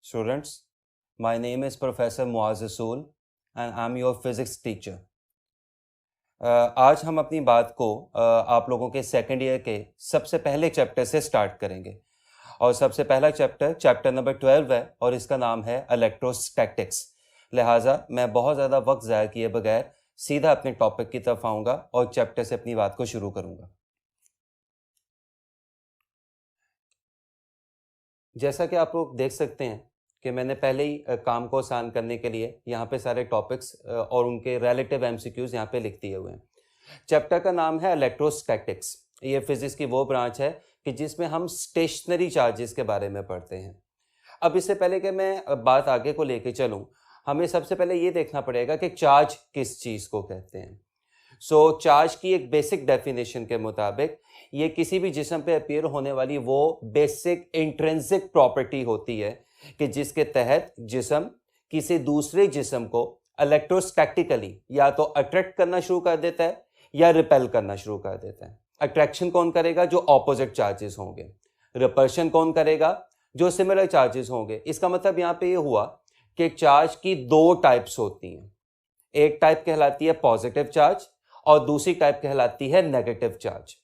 Students, my name is Professor Muaz Rasool and I'm your physics teacher. आज हम अपनी बात को आप लोगों के सेकेंड ईयर के सबसे पहले चैप्टर से स्टार्ट करेंगे और सबसे पहला चैप्टर नंबर 12 है और इसका नाम है इलेक्ट्रोस्टैटिक्स। लिहाजा मैं बहुत ज़्यादा वक्त ज़ाया किए बगैर सीधा अपने टॉपिक की तरफ आऊँगा और चैप्टर से अपनी बात को शुरू करूँगा। जैसा कि आप लोग देख सकते हैं कि मैंने पहले ही काम को आसान करने के लिए यहाँ पे सारे टॉपिक्स और उनके रिलेटिव एमसीक्यूज यहाँ पे लिख दिए हुए हैं। चैप्टर का नाम है इलेक्ट्रोस्टैटिक्स। ये फिजिक्स की वो ब्रांच है कि जिसमें हम स्टेशनरी चार्जेस के बारे में पढ़ते हैं। अब इससे पहले कि मैं बात आगे को लेके चलूँ, हमें सबसे पहले ये देखना पड़ेगा कि चार्ज किस चीज़ को कहते हैं। चार्ज की एक बेसिक डेफिनेशन के मुताबिक ये किसी भी जिस्म पे अपीयर होने वाली वो बेसिक इंट्रिंसिक प्रॉपर्टी होती है कि जिसके तहत जिस्म किसी दूसरे जिस्म को इलेक्ट्रोस्टैटिकली या तो अट्रैक्ट करना शुरू कर देता है या रिपेल करना शुरू कर देता है। अट्रैक्शन कौन करेगा? जो ऑपोजिट चार्जेस होंगे। रिपल्शन कौन करेगा? जो सिमिलर चार्जेस होंगे। इसका मतलब यहाँ पे ये हुआ कि चार्ज की दो टाइप्स होती हैं। एक टाइप कहलाती है पॉजिटिव चार्ज और दूसरी टाइप कहलाती है नेगेटिव चार्ज।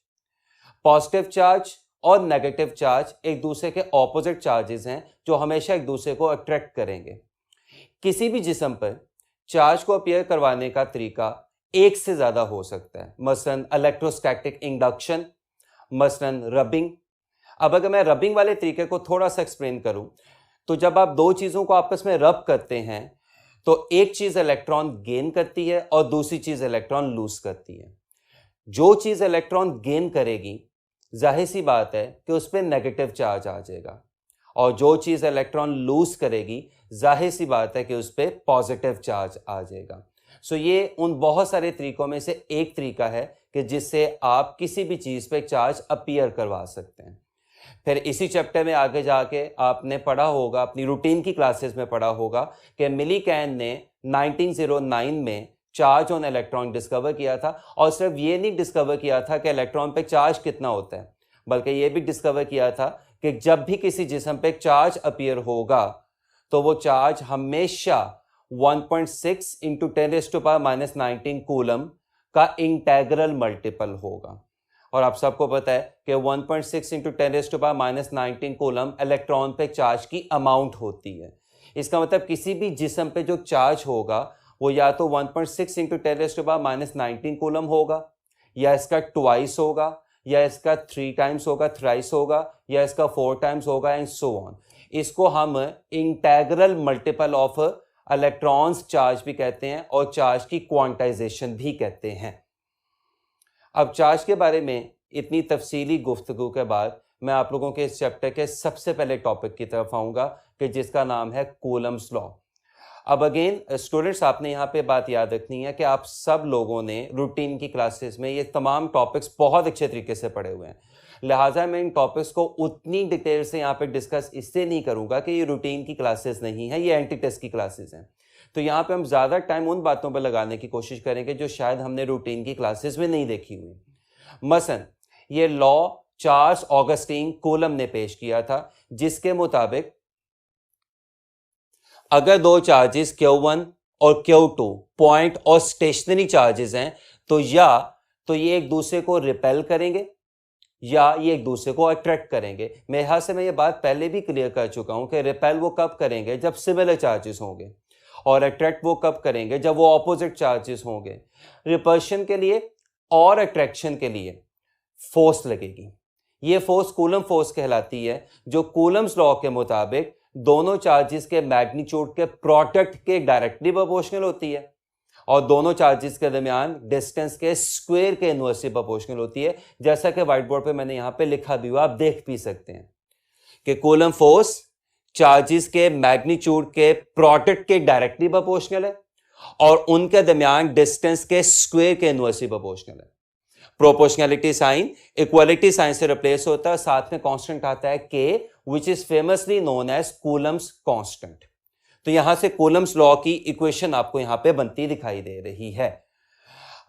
पॉजिटिव चार्ज और नेगेटिव चार्ज एक दूसरे के ऑपोजिट चार्जेस हैं जो हमेशा एक दूसरे को अट्रैक्ट करेंगे। किसी भी जिस्म पर चार्ज को अपीयर करवाने का तरीका एक से ज़्यादा हो सकता है, मसलन इलेक्ट्रोस्टैटिक इंडक्शन, मसलन रबिंग। अब अगर मैं रबिंग वाले तरीके को थोड़ा सा एक्सप्लेन करूं तो जब आप दो चीज़ों को आपस में रब करते हैं तो एक चीज़ इलेक्ट्रॉन गेन करती है और दूसरी चीज़ इलेक्ट्रॉन लूज करती है। जो चीज़ इलेक्ट्रॉन गेन करेगी जाहिर सी बात है कि उस पर नेगेटिव चार्ज आ जाएगा और जो चीज़ इलेक्ट्रॉन लूज करेगी जाहिर सी बात है कि उस पर पॉजिटिव चार्ज आ जाएगा। ये उन बहुत सारे तरीकों में से एक तरीका है कि जिससे आप किसी भी चीज़ पे चार्ज अपीयर करवा सकते हैं। फिर इसी चैप्टर में आगे जाके आपने पढ़ा होगा, अपनी रूटीन की क्लासेस में पढ़ा होगा कि मिलीकैन ने 1909 में चार्ज ऑन इलेक्ट्रॉन डिस्कवर किया था और सिर्फ ये नहीं डिस्कवर किया था कि इलेक्ट्रॉन पे चार्ज कितना होता है, बल्कि ये भी डिस्कवर किया था कि जब भी किसी जिस्म पे चार्ज अपीयर होगा तो वो चार्ज हमेशा 1.6 इंटू 10⁻⁻19 कूलम का इंटेग्रल मल्टीपल होगा। और आप सबको पता है कि 1.6 इंटू 10⁻⁻19 कूलम इलेक्ट्रॉन पे चार्ज की अमाउंट होती है। इसका मतलब किसी भी जिस्म पे जो चार्ज होगा वो या तो 1.6 इंटू 10⁻⁻19 कूलम होगा या इसका ट्वाइस होगा या इसका 3 टाइम्स होगा, थ्राइस होगा या इसका 4 टाइम्स होगा एंड सो ऑन। इसको हम integral multiple of electrons charge भी कहते हैं और चार्ज की क्वांटाइजेशन भी कहते हैं। अब चार्ज के बारे में इतनी तफसीली गुफ्तगू के बाद मैं आप लोगों के इस चैप्टर के सबसे पहले टॉपिक की तरफ आऊँगा कि जिसका नाम है कूलम्स लॉ। अब अगेन स्टूडेंट्स, आपने यहाँ पे बात याद रखनी है कि आप सब लोगों ने रूटीन की क्लासेस में ये तमाम टॉपिक्स बहुत अच्छे तरीके से पढ़े हुए हैं। लिहाजा मैं इन टॉपिक्स को उतनी डिटेल से यहाँ पे डिस्कस इससे नहीं करूँगा कि ये रूटीन की क्लासेस नहीं है, ये एंटी टेस्ट की क्लासेस हैं। तो यहाँ पे हम ज़्यादा टाइम उन बातों पर लगाने की कोशिश करेंगे जो शायद हमने रूटीन की क्लासेस में नहीं देखी हुई। मसलन ये लॉ चार्ल्स ऑगस्टीन कूलम ने पेश किया था, जिसके मुताबिक अगर दो चार्जेस Q1 और Q2 पॉइंट और स्टेशनरी चार्जेस हैं तो या तो ये एक दूसरे को रिपेल करेंगे या ये एक दूसरे को अट्रैक्ट करेंगे। मेरे ख्याल से मैं ये बात पहले भी क्लियर कर चुका हूं कि रिपेल वो कब करेंगे जब सिमिलर चार्जेस होंगे और अट्रैक्ट वो कब करेंगे जब वो ऑपोजिट चार्जेस होंगे। रिपल्शन के लिए और अट्रैक्शन के लिए फोर्स लगेगी। ये फोर्स कूलम फोर्स कहलाती है, जो कूलम्स लॉ के मुताबिक दोनों चार्जेस के मैग्नीट्यूड के प्रोडक्ट के डायरेक्टली प्रोपोर्शनल होती है और दोनों चार्जेस के दरमियान डिस्टेंस के स्क्वायर के इनवर्सली प्रोपोर्शनल होती है। जैसा कि व्हाइट बोर्ड पे मैंने यहाँ पे लिखा भी हुआ, आप देख भी सकते हैं कि कूलम फोर्स चार्जेस के मैग्नीट्यूड के प्रोडक्ट के डायरेक्टली प्रोपोर्शनल है और उनके दरमियान डिस्टेंस के स्क्वायर के इनवर्सली प्रोपोर्शनल है। प्रोपोर्शनैलिटी साइन इक्वालिटी साइन से रिप्लेस होता है, साथ में कांस्टेंट आता है K, which is famously known as Coulomb's constant। तो यहां से कूलम्स लॉ की इक्वेशन आपको यहां पे बनती दिखाई दे रही है।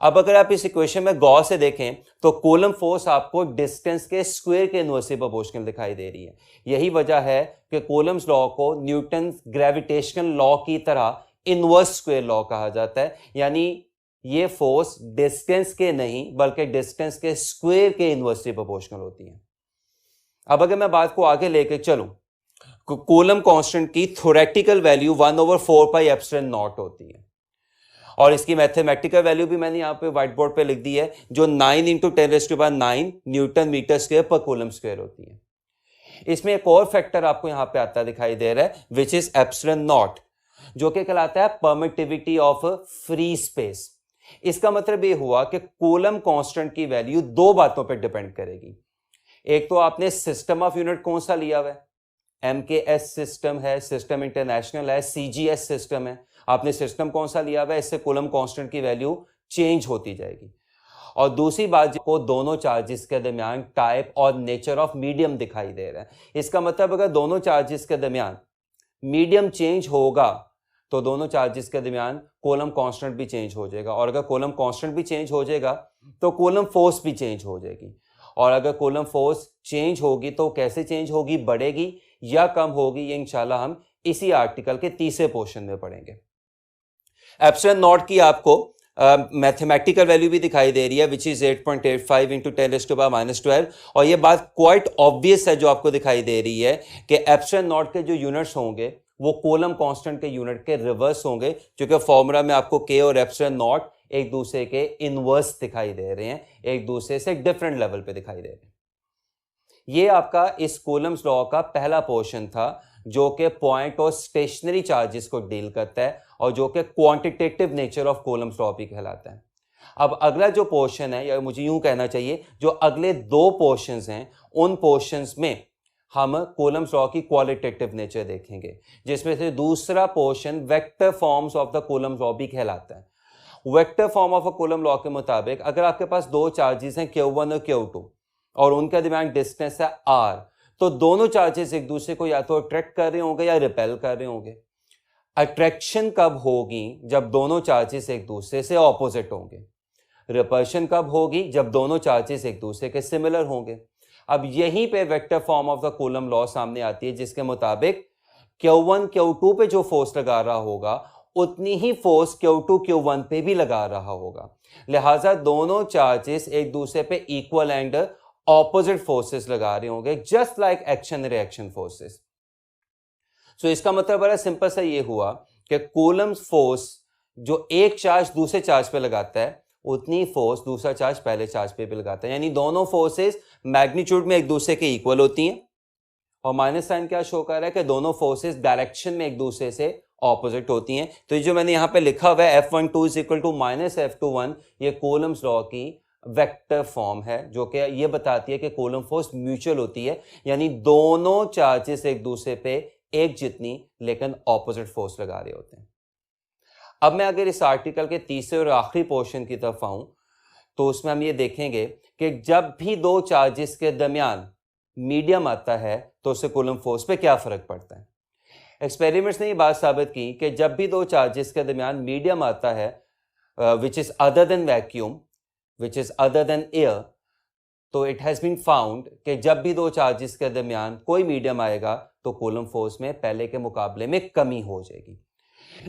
अब अगर आप इस इक्वेशन में गौर से देखें तो कूलम फोर्स आपको डिस्टेंस के स्क्वायर के इनवर्सली प्रोपोर्शनल दिखाई दे रही है। यही वजह है कि कूलम्स लॉ को न्यूटन ग्रेविटेशनल लॉ की तरह इनवर्स स्क्वायर लॉ कहा जाता है, यानी ये फोर्स डिस्टेंस के नहीं बल्कि डिस्टेंस के स्क्वायर के इनवर्सली प्रोपोर्शनल होती है। अब अगर मैं बात को आगे लेके चलूं, कूलम कांस्टेंट की theoretical value 1/4 pi epsilon not होती है और इसकी मैथमेटिकल वैल्यू भी मैंने यहां पे व्हाइट बोर्ड पे लिख दी है, जो 9 × 10⁹ Newton metre square per coulomb square होती है। इसमें एक और फैक्टर आपको यहां पे आता दिखाई दे रहा है विच इज एप्सिलॉन नॉट, जो कि कहलाता है परमिटिविटी ऑफ फ्री स्पेस। इसका मतलब ये हुआ कि कूलम कांस्टेंट की वैल्यू दो बातों पर डिपेंड करेगी। एक तो आपने सिस्टम ऑफ यूनिट कौन सा लिया हुआ है, MKS सिस्टम है, सिस्टम इंटरनेशनल है, CGS सिस्टम है, आपने सिस्टम कौन सा लिया हुआ है, इससे कूलम कांस्टेंट की वैल्यू चेंज होती जाएगी। और दूसरी बात को दोनों चार्जेस के दरमियान टाइप और नेचर ऑफ मीडियम दिखाई दे रहा है। इसका मतलब अगर दोनों चार्जेस के दरमियान मीडियम चेंज होगा तो दोनों चार्जेस के दरमियान कूलम कांस्टेंट भी चेंज हो जाएगा, और अगर कूलम कांस्टेंट भी चेंज हो जाएगा तो कूलम फोर्स भी चेंज हो जाएगी। और अगर कूलम फोर्स चेंज होगी तो कैसे चेंज होगी, बढ़ेगी या कम होगी, ये इंशाल्लाह हम इसी आर्टिकल के तीसरे पोर्शन में पढ़ेंगे। एप्सिलॉन नॉट की आपको मैथमेटिकल वैल्यू भी दिखाई दे रही है विच इज 8.85 × 10⁻12, और ये बात क्वाइट ऑब्वियस है जो आपको दिखाई दे रही है कि एप्सिलॉन नॉट के जो यूनिट्स होंगे वो कूलम कांस्टेंट के यूनिट के रिवर्स होंगे, क्योंकि फॉर्मूला में आपको के और एप्सिलॉन नॉट एक दूसरे के इनवर्स दिखाई दे रहे हैं, एक दूसरे से डिफरेंट लेवल पे दिखाई दे रहे हैं। ये आपका इस कूलम्स लॉ का पहला पोर्शन था जो कि पॉइंट और स्टेशनरी चार्जेस को डील करता है और जो कि quantitative nature of Coulomb's law भी कहलाता है। अब अगला जो पोर्शन है, या मुझे यूं कहना चाहिए जो अगले दो पोर्शंस हैं, उन पोर्शंस में हम कूलम्स लॉ की क्वालिटेटिव नेचर देखेंगे, जिसमें से दूसरा portion vector forms of the Coulomb's law भी कहलाता है। Vector form of a coulomb law के मुताबिक अगर आपके पास दो चार्जेस हैं Q1 और Q2 और उनके दरमियान डिस्टेंस है R, तो दोनों चार्जेस एक दूसरे को या तो अट्रैक्ट कर रहे होंगे या रिपेल कर रहे होंगे। अट्रैक्शन कब होगी, जब दोनों चार्जेस एक दूसरे से ऑपोजिट होंगे। रिपल्शन कब होगी, जब दोनों चार्जेस एक दूसरे के सिमिलर होंगे। अब यहीं पे vector form of the coulomb law सामने आती है, जिसके मुताबिक Q1 Q2 पे जो फोर्स लगा रहा होगा उतनी ही फोर्स Q2 Q1 पे भी लगा रहा होगा। लिहाजा दोनों चार्जेस एक दूसरे पे इक्वल एंड ऑपोजिट फोर्सेस लगा रहे होंगे, just like action reaction forces. So इसका मतलब बड़ा सिंपल सा ये हुआ कि कूलम फोर्स जो एक चार्ज दूसरे चार्ज पे लगाता है उतनी फोर्स दूसरा चार्ज पहले चार्ज पे भी लगाता है, यानी दोनों फोर्सेस मैग्नीट्यूड में एक दूसरे के इक्वल होती हैं। और माइनस साइन क्या शो कर रहा है कि दोनों फोर्सेस डायरेक्शन में एक दूसरे से ऑपोजिट होती हैं। तो ये जो मैंने यहां पे लिखा हुआ है F12 = -F21, ये कूलम्स लॉ की वेक्टर फॉर्म है, जो कि ये बताती है कि कूलम फोर्स म्यूचुअल होती है, यानी दोनों चार्जेस एक दूसरे पे एक जितनी लेकिन ऑपोजिट फोर्स लगा रहे होते हैं। अब मैं अगर इस आर्टिकल के तीसरे और आखिरी पोर्शन की तरफ आऊं तो उसमें हम ये देखेंगे कि जब भी दो चार्जेस के दरमियान मीडियम आता है तो उससे कूलम फोर्स पे क्या फर्क पड़ता है। एक्सपेरिमेंट्स ने ये बात साबित की कि जब भी दो चार्जेस के दरमियान मीडियम आता है which is other than vacuum, which is other than air, तो इट हैज बीन फाउंड कि जब भी दो चार्जेस के दरमियान कोई मीडियम आएगा तो कूलम फोर्स में पहले के मुकाबले में कमी हो जाएगी।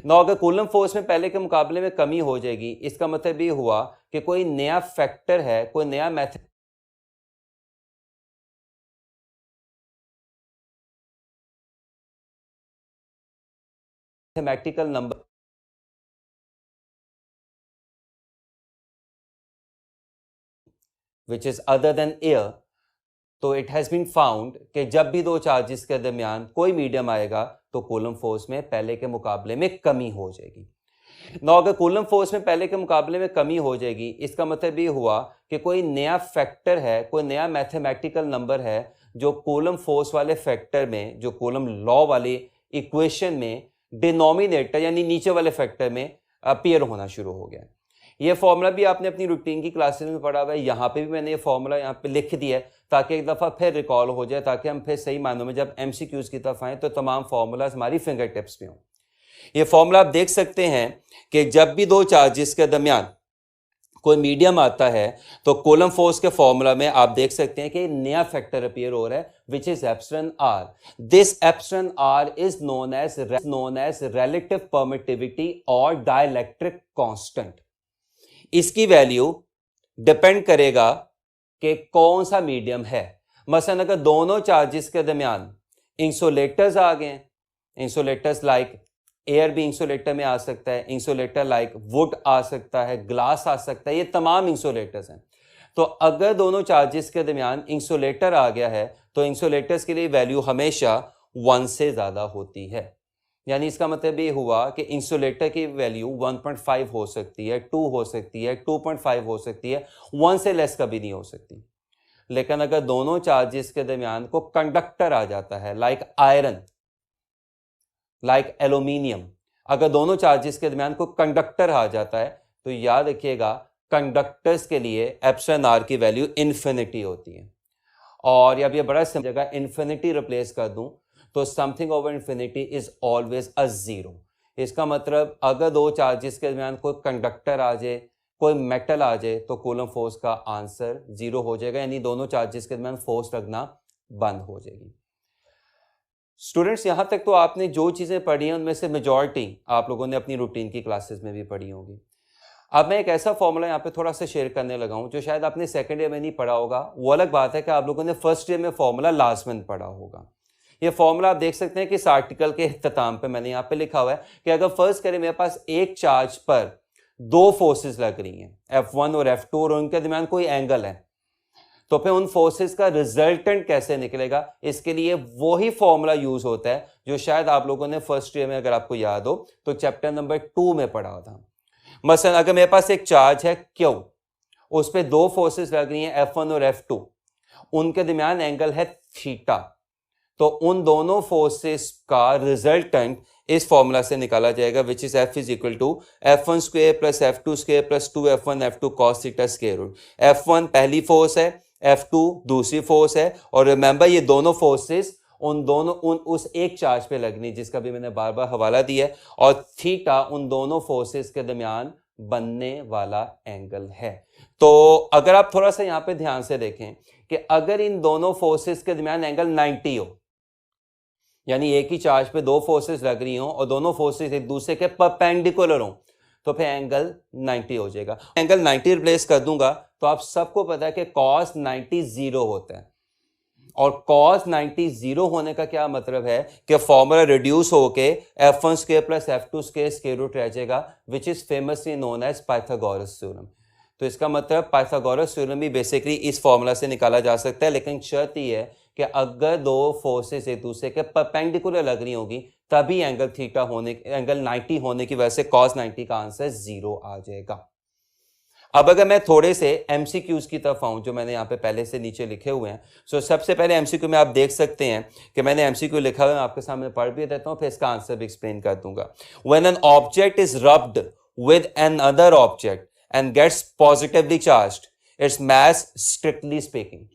ना अगर कूलम फोर्स में पहले के मुकाबले में कमी हो जाएगी, इसका मतलब ये हुआ कि कोई नया फैक्टर है, कोई नया mathematical number which is other than air, तो इट हैज बीन फाउंड कि जब भी दो चार्जेस के दरमियान कोई मीडियम आएगा तो कूलम फोर्स में पहले के मुकाबले में कमी हो जाएगी। ना अगर कूलम फोर्स में पहले के मुकाबले में कमी हो जाएगी, इसका मतलब ये हुआ कि कोई नया फैक्टर है, कोई नया मैथमेटिकल नंबर है जो कूलम फोर्स वाले फैक्टर में, जो कूलम लॉ वाली इक्वेशन में डिनोमिनेटर यानी नीचे वाले फैक्टर में अपीयर होना शुरू हो गया। ये फॉर्मूला भी आपने अपनी रूटीन की क्लासेस में पढ़ा हुआ है, यहाँ पे भी मैंने ये फॉर्मूला यहाँ पे लिख दिया है ताकि एक दफ़ा फिर रिकॉल हो जाए, ताकि हम फिर सही मानों में जब MCQs की तरफ आएँ तो तमाम फार्मूलाज हमारी फिंगर टिप्स पे हों। ये फॉर्मूला आप देख सकते हैं कि जब भी दो चार्जेस के दरमियान कोई मीडियम आता है तो कूलम फोर्स के फॉर्मूला में आप देख सकते हैं कि नया फैक्टर अपीयर हो रहा है which is epsilon r. This epsilon r is known as relative permittivity और डाइलेक्ट्रिक कांस्टेंट. इसकी वैल्यू डिपेंड करेगा कि कौन सा मीडियम है. मसलन अगर दोनों चार्जेस के दरमियान इंसुलेटर्स आ गए, इंसुलेटर्स लाइक एयर भी इंसुलेटर में आ सकता है, इंसुलेटर लाइक वुड आ सकता है, ग्लास आ सकता है, ये तमाम इंसुलेटर्स हैं. तो अगर दोनों चार्जेस के दरमियान इंसुलेटर आ गया है तो इंसुलेटर्स के लिए वैल्यू हमेशा 1 से ज़्यादा होती है. यानी इसका मतलब ये हुआ कि इंसुलेटर की वैल्यू 1.5 हो सकती है, 2 हो सकती है, 2.5 हो सकती है, 1 से लेस कभी नहीं हो सकती. लेकिन अगर दोनों चार्जेस के दरमियान को कंडक्टर आ जाता है लाइक आयरन, लाइक एल्यूमिनियम, अगर दोनों चार्जेस के दरमियान को कंडक्टर आ जाता है तो याद रखिएगा कंडक्टर्स के लिए एप्सिलॉन आर की वैल्यू इन्फिनिटी होती है. और अब ये बड़ा जगह इन्फिनिटी रिप्लेस कर दूं तो something over infinity is always a zero. इसका मतलब अगर दो चार्जेस के दरमियान कोई कंडक्टर आ जाए, कोई मेटल आ जाए तो कूलम फोर्स का आंसर जीरो हो जाएगा, यानी दोनों चार्जेस के दरमियान फोर्स लगना बंद हो जाएगी. स्टूडेंट्स, यहां तक तो आपने जो चीजें पढ़ी हैं उनमें से मेजॉरिटी आप लोगों ने अपनी रूटीन की क्लासेस में भी पढ़ी होंगी. अब मैं एक ऐसा फॉर्मूला यहाँ पे थोड़ा सा शेयर करने लगा हूँ जो शायद आपने सेकंड ईयर में नहीं पढ़ा होगा. वो अलग बात है कि आप लोगों ने फर्स्ट ईयर में फॉर्मूला लाजमन पढ़ा होगा. ये फॉर्मूला आप देख सकते हैं कि इस आर्टिकल के इख्तिताम पे मैंने यहाँ पे लिखा हुआ है कि अगर फर्स्ट करें मेरे पास एक चार्ज पर दो फोर्सेस लग रही हैं, F1 और F2, और उनके दरमियान कोई एंगल है, तो फिर उन फोर्सेस का रिजल्टेंट कैसे निकलेगा. इसके लिए वही फॉर्मूला यूज होता है जो शायद आप लोगों ने फर्स्ट ईयर में, अगर आपको याद हो तो चैप्टर नंबर 2 में पढ़ा था. मसलन अगर मेरे पास एक चार्ज है Q, उस पर दो फोर्सेस लग रही हैं F1 और F2, उनके दरमियान एंगल है थीटा, तो उन दोनों फोर्सेस का रिजल्टेंट इस फॉर्मूला से निकाला जाएगा which is F is equal to F1 square plus F2 square plus 2F1 F2 cos theta square root. F1 पहली फोर्स है, F2 दूसरी फोर्स है, और रिमेंबर ये दोनों फोर्सेस उस एक चार्ज पे लगनी जिसका भी मैंने बार बार हवाला दिया है, और थीटा उन दोनों फोर्सेस के दरमियान बनने वाला एंगल है. तो अगर आप थोड़ा सा यहां पे ध्यान से देखें कि अगर इन दोनों फोर्सेस के दरमियान एंगल 90 हो, यानी एक ही चार्ज पे दो फोर्सेस लग रही हो और दोनों फोर्सेस एक दूसरे के परपेंडिकुलर हो, तो फिर एंगल 90 हो जाएगा. एंगल 90 रिप्लेस कर दूंगा तो आप सबको पता है कि cos 90 जीरो होता है, और cos 90 जीरो होने का क्या मतलब है कि फॉर्मूला रिड्यूस होके F1 square plus F2 square square root रह जाएगा which is famously known as Pythagoras theorem. तो इसका मतलब पाइथागोरस थ्योरम भी बेसिकली इस फॉर्मूला से निकाला जा सकता है, लेकिन शर्त यह है कि अगर दो फोर्सेस एक दूसरे के परपेंडिकुलर लग रही होगी तभी एंगल 90 होने की वजह से cos 90 का आंसर जीरो आ जाएगा. अब अगर मैं थोड़े से एमसीक्यूज की तरफ आऊं जो मैंने यहाँ पे पहले से नीचे लिखे हुए हैं, सो सबसे पहले एमसीक्यू में आप देख सकते हैं कि मैंने एमसीक्यू लिखा हुआ है, आपके सामने पढ़ भी देता हूं, फिर इसका आंसर भी एक्सप्लेन कर दूंगा. When an object is rubbed with an other object and gets positively charged, its mass strictly speaking.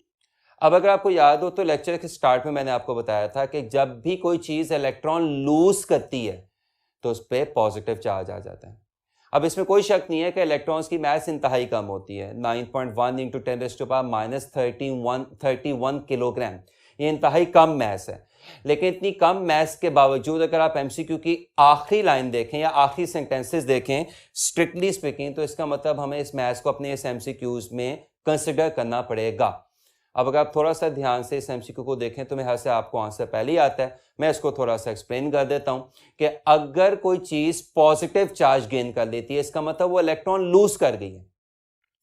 अब अगर आपको याद हो तो लेक्चर के स्टार्ट में मैंने आपको बताया था कि जब भी कोई चीज इलेक्ट्रॉन लूज करती है तो उस पर पॉजिटिव चार्ज आ जाता है. अब इसमें कोई शक नहीं है कि इलेक्ट्रॉन्स की मास इंतहाई कम होती है, 9.1 इंटू 10⁻³ किलोग्राम. ये इंतहाई कम मास है, लेकिन इतनी कम मास के बावजूद अगर आप एमसीक्यू की आखिरी लाइन देखें या आखिरी सेंटेंसेस देखें स्ट्रिक्टली स्पीकिंग, तो इसका मतलब हमें इस मास को अपने इस एमसीक्यूज में कंसिडर करना पड़ेगा. अब अगर आप थोड़ा सा ध्यान से इस एमसीक्यू को देखें तो मेरे ख्याल से आपको आंसर पहले ही आता है. मैं इसको थोड़ा सा एक्सप्लेन कर देता हूं कि अगर कोई चीज पॉजिटिव चार्ज गेन कर लेती है इसका मतलब वो इलेक्ट्रॉन लूज कर गई है,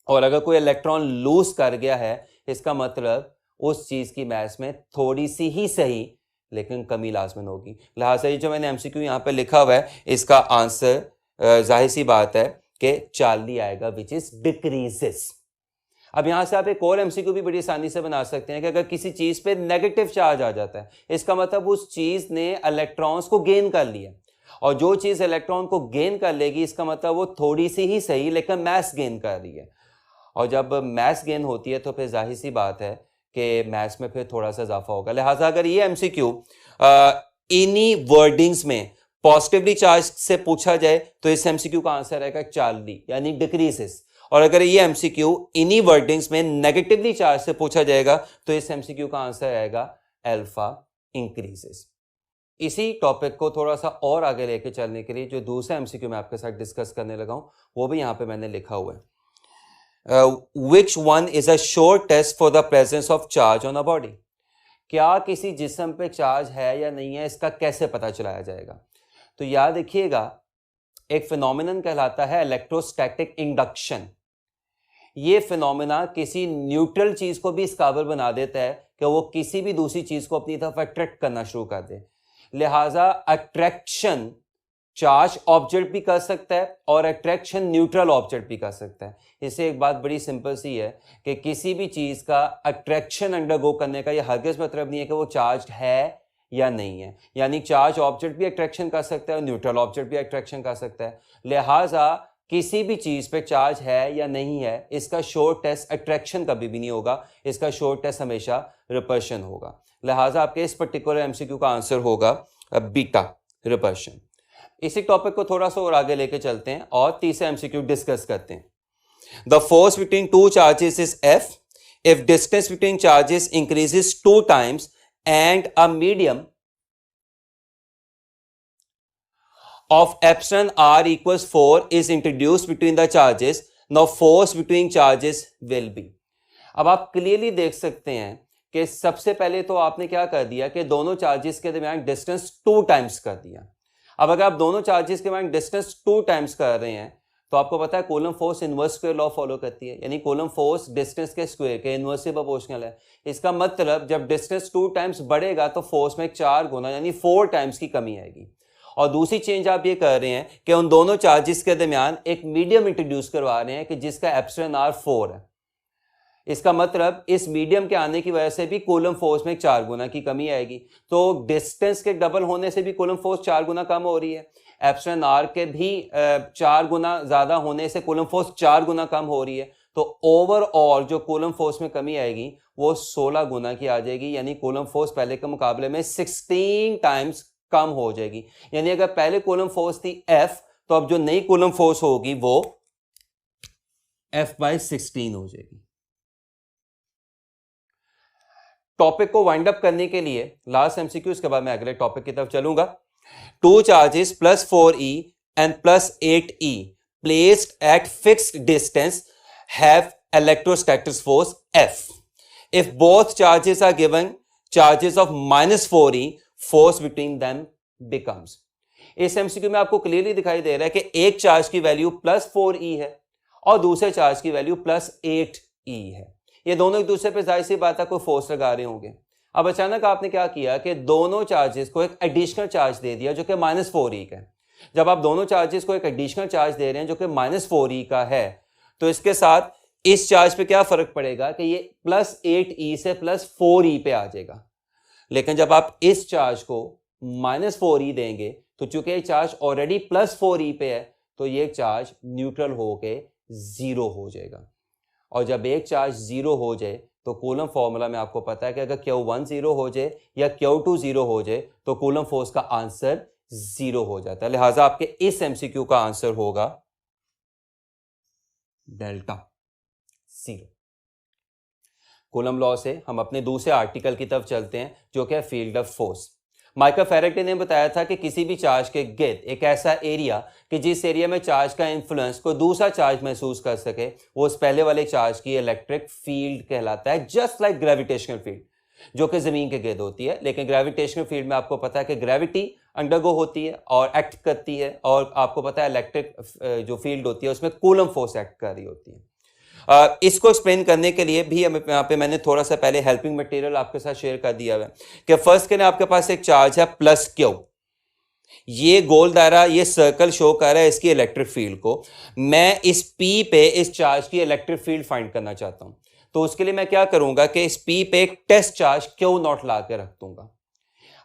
और अगर कोई इलेक्ट्रॉन लूज कर गया है इसका मतलब उस चीज की मास में थोड़ी सी ही सही लेकिन कमी लाजमन होगी. लिहाजा ये जो मैंने एमसीक्यू यहाँ पे लिखा हुआ है इसका आंसर जाहिर सी बात है कि चार्ली आएगा विच इज डिक्रीजेस. अब यहां से आप एक और एमसीक्यू भी बड़ी आसानी से बना सकते हैं कि अगर किसी चीज पे नेगेटिव चार्ज आ जाता है इसका मतलब उस चीज ने इलेक्ट्रॉन्स को गेन कर लिया, और जो चीज इलेक्ट्रॉन को गेन कर लेगी इसका मतलब वो थोड़ी सी ही सही लेकिन मैस गेन कर रही है, और जब मैस गेन होती है तो फिर जाहिर सी बात है कि मैस में फिर थोड़ा सा इजाफा होगा. लिहाजा अगर ये एमसीक्यू इन्हीं वर्डिंग्स में पॉजिटिवली चार्ज से पूछा जाए तो इस एमसीक्यू का आंसर रहेगा चार्ली यानी डिक्रीजेस, और अगर ये एमसीक्यू इन्हीं वर्डिंग्स में नेगेटिवली चार्ज से पूछा जाएगा तो इस एमसीक्यू का आंसर आएगा अल्फा इंक्रीजेस। इसी टॉपिक को थोड़ा सा और आगे लेके चलने के लिए जो दूसरा एमसीक्यू मैं आपके साथ डिस्कस करने लगा हूं वो भी यहां पे मैंने लिखा हुआ है। Which one is a sure test for the presence of charge on a body? क्या किसी जिस्म पे चार्ज है या नहीं है, इसका कैसे पता चलाया जाएगा? तो याद रखिएगा, एक फिनोमिनन कहलाता है इलेक्ट्रोस्टैटिक इंडक्शन। ये फिनोमिना किसी न्यूट्रल चीज को भी इस काबिल बना देता है कि वो किसी भी दूसरी चीज को अपनी तरफ अट्रैक्ट करना शुरू कर दे। लिहाजा अट्रैक्शन चार्ज ऑब्जेक्ट भी कर सकता है और अट्रैक्शन न्यूट्रल ऑब्जेक्ट भी कर सकता है। इससे एक बात बड़ी सिंपल सी है कि किसी भी चीज का अट्रैक्शन अंडरगो करने का यह हरगिज़ मतलब नहीं है कि वो चार्ज है या नहीं है। यानी चार्ज ऑब्जेक्ट भी अट्रैक्शन कर सकता है और न्यूट्रल ऑब्जेक्ट भी अट्रैक्शन कर सकता है। लिहाजा किसी भी चीज पे चार्ज है या नहीं है, इसका श्योर टेस्ट अट्रैक्शन कभी भी नहीं होगा, इसका श्योर टेस्ट हमेशा रिपल्शन होगा। लिहाजा आपके इस पर्टिकुलर एमसीक्यू का आंसर होगा बीटा रिपल्शन। इसी टॉपिक को थोड़ा सा और आगे लेके चलते हैं और तीसरा एमसीक्यू डिस्कस करते हैं। The force between two charges is F if distance between charges increases 2 times and a medium of epsilon r equals 4 is introduced between the charges. Now force between charges will be. अब आप clearly देख सकते हैं कि सबसे पहले तो आपने क्या कर दिया कि दोनों चार्जेस के दरमियान डिस्टेंस 2 टाइम्स कर दिया। अब अगर आप दोनों चार्जेस के दरमियान डिस्टेंस 2 टाइम्स कर रहे हैं तो आपको पता है coulomb force inverse square law follow करती है, यानी कूलम फोर्स डिस्टेंस के स्क्वायर के इनवर्सली प्रोपोर्शनल है। इसका मतलब जब डिस्टेंस 2 टाइम्स बढ़ेगा तो फोर्स में 4 गुना यानी 4 टाइम्स की कमी आएगी। और दूसरी चेंज आप ये कर रहे हैं कि उन दोनों चार्जेस के दरमियान एक मीडियम इंट्रोड्यूस करवा रहे हैं कि जिसका एप्सिलॉन r 4 है। इसका मतलब इस मीडियम के आने की वजह से भी कूलम फोर्स में 4 गुना की कमी आएगी। तो डिस्टेंस के डबल होने से भी कूलम फोर्स 4 गुना कम हो रही है, एप्सिलॉन r के भी 4 गुना ज्यादा होने से कूलम फोर्स 4 गुना कम हो रही है। तो ओवरऑल जो कूलम फोर्स में कमी आएगी वो 16 गुना की आ जाएगी, यानी कूलम फोर्स पहले के मुकाबले में 16 टाइम्स कम हो जाएगी। यानी अगर पहले कूलम फोर्स थी F तो अब जो नई कूलम फोर्स होगी वो F/16 हो जाएगी। टॉपिक को वाइंड अप करने के लिए लास्ट एमसीक्यू, उसके बाद मैं अगले टॉपिक की तरफ चलूंगा। 2 charges plus 4e and plus 8e placed at fixed distance have electrostatic force F. If both charges are given charges of minus 4e, force between them becomes. इस एमसीक्यू में आपको क्लियरली दिखाई दे रहा है कि एक चार्ज की वैल्यू प्लस 4e है और दूसरे चार्ज की वैल्यू प्लस 8e है। ये दोनों एक दूसरे पे जाहिर सी बात है कोई फोर्स लगा रहे होंगे। अब अचानक आपने क्या किया कि दोनों चार्जेस को एक एडिशनल चार्ज दे दिया जो कि माइनस 4e का है। जब आप दोनों चार्जेस को एक एडिशनल चार्ज दे रहे हैं जो कि माइनस 4e का है तो इसके साथ इस चार्ज पे क्या फर्क पड़ेगा कि ये प्लस 8e से प्लस 4e पे आ जाएगा। लेकिन जब आप इस चार्ज को माइनस 4e देंगे तो चूंकि ये चार्ज ऑलरेडी प्लस 4e पे है तो ये चार्ज न्यूट्रल होके 0 हो जाएगा। और जब एक चार्ज 0 हो जाए तो कूलम फॉर्मूला में आपको पता है कि अगर Q1 0 हो जाए या Q2 0 हो जाए तो कूलम फोर्स का आंसर 0 हो जाता है। लिहाजा आपके इस एमसीक्यू का आंसर होगा डेल्टा 0। कूलम लॉ से हम अपने दूसरे आर्टिकल की तरफ चलते हैं जो कि है field of force. Michael Faraday ने बताया था कि किसी भी चार्ज के गिर्द एक ऐसा एरिया कि जिस एरिया में चार्ज का इन्फ्लुएंस कोई दूसरा चार्ज महसूस कर सके वो उस पहले वाले चार्ज की इलेक्ट्रिक फील्ड कहलाता है, जस्ट लाइक ग्रेविटेशनल फील्ड जो कि जमीन के गिर्द होती है। लेकिन ग्रेविटेशनल फील्ड में आपको पता है कि ग्रेविटी अंडरगो होती है और एक्ट करती है, और आपको पता है इलेक्ट्रिक जो फील्ड होती है उसमें कूलम फोर्स एक्ट कर रही होती है। इसको एक्सप्लेन करने के लिए भी यहाँ पे मैंने थोड़ा सा पहले हेल्पिंग मटेरियल आपके साथ शेयर कर दिया है कि फर्स्ट के लिए आपके पास एक चार्ज है प्लस Q। ये गोल दायरा ये सर्कल शो कर रहा है इसकी इलेक्ट्रिक फील्ड को। मैं इस P पे इस चार्ज की इलेक्ट्रिक फील्ड फाइंड करना चाहता हूं तो उसके लिए मैं क्या करूंगा कि इस P पे एक टेस्ट चार्ज Q0 ला के रख दूंगा।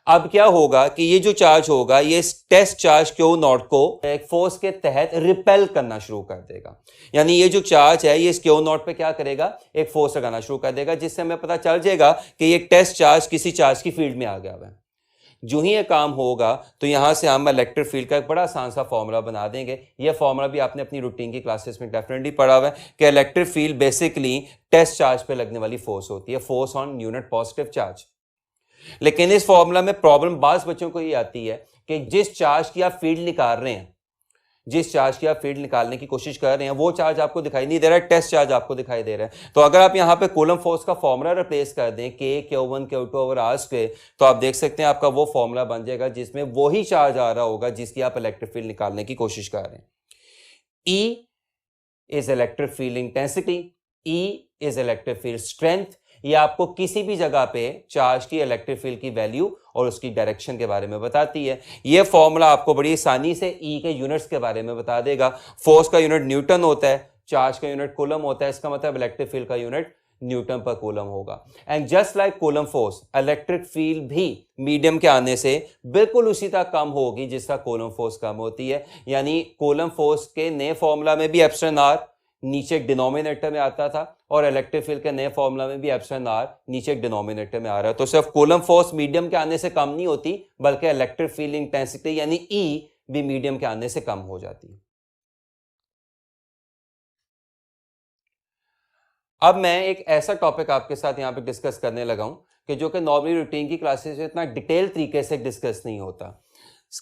अब क्या होगा कि ये जो चार्ज होगा ये इस टेस्ट चार्ज Q0 को एक फोर्स के तहत रिपेल करना शुरू कर देगा। यानी ये जो चार्ज है ये इस Q0 पे क्या करेगा, एक फोर्स लगाना शुरू कर देगा, जिससे हमें पता चल जाएगा कि ये टेस्ट चार्ज किसी चार्ज की फील्ड में आ गया है। जो ही ये काम होगा तो यहाँ से हम इलेक्ट्रिक फील्ड का एक बड़ा आसान सा फॉर्मूला बना देंगे। ये फॉर्मूला भी आपने अपनी रूटीन की क्लासेस में डेफिनेटली पढ़ा हुआ है कि electric field basically test charge पे लगने वाली फोर्स होती है, force on unit positive charge. लेकिन इस फॉर्मूला में प्रॉब्लम बाज बच्चों को ये आती है कि जिस चार्ज की आप फील्ड निकाल रहे हैं, जिस चार्ज की आप फील्ड निकालने की कोशिश कर रहे हैं, वो चार्ज आपको दिखाई नहीं दे रहा है, टेस्ट चार्ज आपको दिखाई दे रहा है। तो अगर आप यहां पे कूलम फोर्स का फॉर्मूला रिप्लेस कर दें के Q1 Q2 over are square, तो आप देख सकते हैं आपका वो फॉर्मूला बन जाएगा जिसमें वही चार्ज आ रहा होगा जिसकी आप इलेक्ट्रिक फील्ड निकालने की कोशिश कर रहे हैं। E is electric field intensity, E is electric field strength. ये आपको किसी भी जगह पे चार्ज की इलेक्ट्रिक फील्ड की वैल्यू और उसकी डायरेक्शन के बारे में बताती है। ये फॉर्मूला आपको बड़ी आसानी से ई के यूनिट्स के बारे में बता देगा। फोर्स का यूनिट न्यूटन होता है, चार्ज का यूनिट कूलम होता है, इसका मतलब इलेक्ट्रिक फील्ड का यूनिट न्यूटन पर कूलम होगा। And just like coulomb force, electric field भी मीडियम के आने से बिल्कुल उसी तरह कम होगी जिस तरह कूलम फोर्स कम होती है। यानी कूलम फोर्स के नए फॉर्मूला में भी एप्सिलॉन आर नीचे डिनोमिनेटर में आता था और इलेक्ट्रिक फील्ड के नए फॉर्मूला में भी एप्सिलॉन आर नीचे डिनोमिनेटर में आ रहा है। तो सिर्फ कूलम फोर्स मीडियम के आने से कम नहीं होती, बल्कि इलेक्ट्रिक फील्ड इंटेंसिटी यानी ई भी मीडियम के आने से कम हो जाती है। अब मैं एक ऐसा टॉपिक आपके साथ यहां पे डिस्कस करने लगा हूं कि जो कि नॉर्मली रूटीन की क्लासेस में इतना डिटेल तरीके से डिस्कस नहीं होता।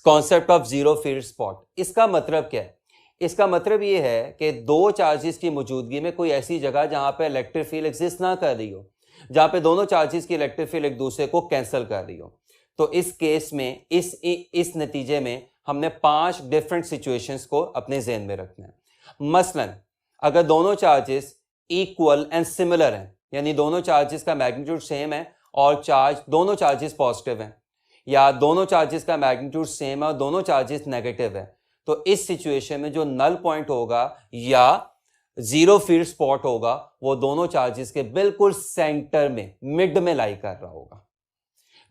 Concept of zero field spot. इसका मतलब क्या है? इसका मतलब ये है कि दो चार्जेस की मौजूदगी में कोई ऐसी जगह जहां पे इलेक्ट्रिक फील्ड एग्जिस्ट ना कर रही हो, जहां पे दोनों चार्जेस की इलेक्ट्रिक फील्ड एक दूसरे को कैंसिल कर रही हो। तो इस केस में इस नतीजे में हमने 5 डिफरेंट सिचुएशंस को अपने ज़हन में रखना है। मसलन अगर दोनों चार्जेस इक्वल एंड सिमिलर हैं, यानी दोनों चार्जेस का मैग्नीट्यूड सेम है और दोनों चार्जेस पॉजिटिव हैं, या दोनों चार्जेस का मैग्नीट्यूड सेम है और दोनों चार्जेस नेगेटिव है, तो इस सिचुएशन में जो नल पॉइंट होगा या जीरो फील्ड स्पॉट होगा वो दोनों चार्जेस के बिल्कुल सेंटर में, मिड में लाई कर रहा होगा।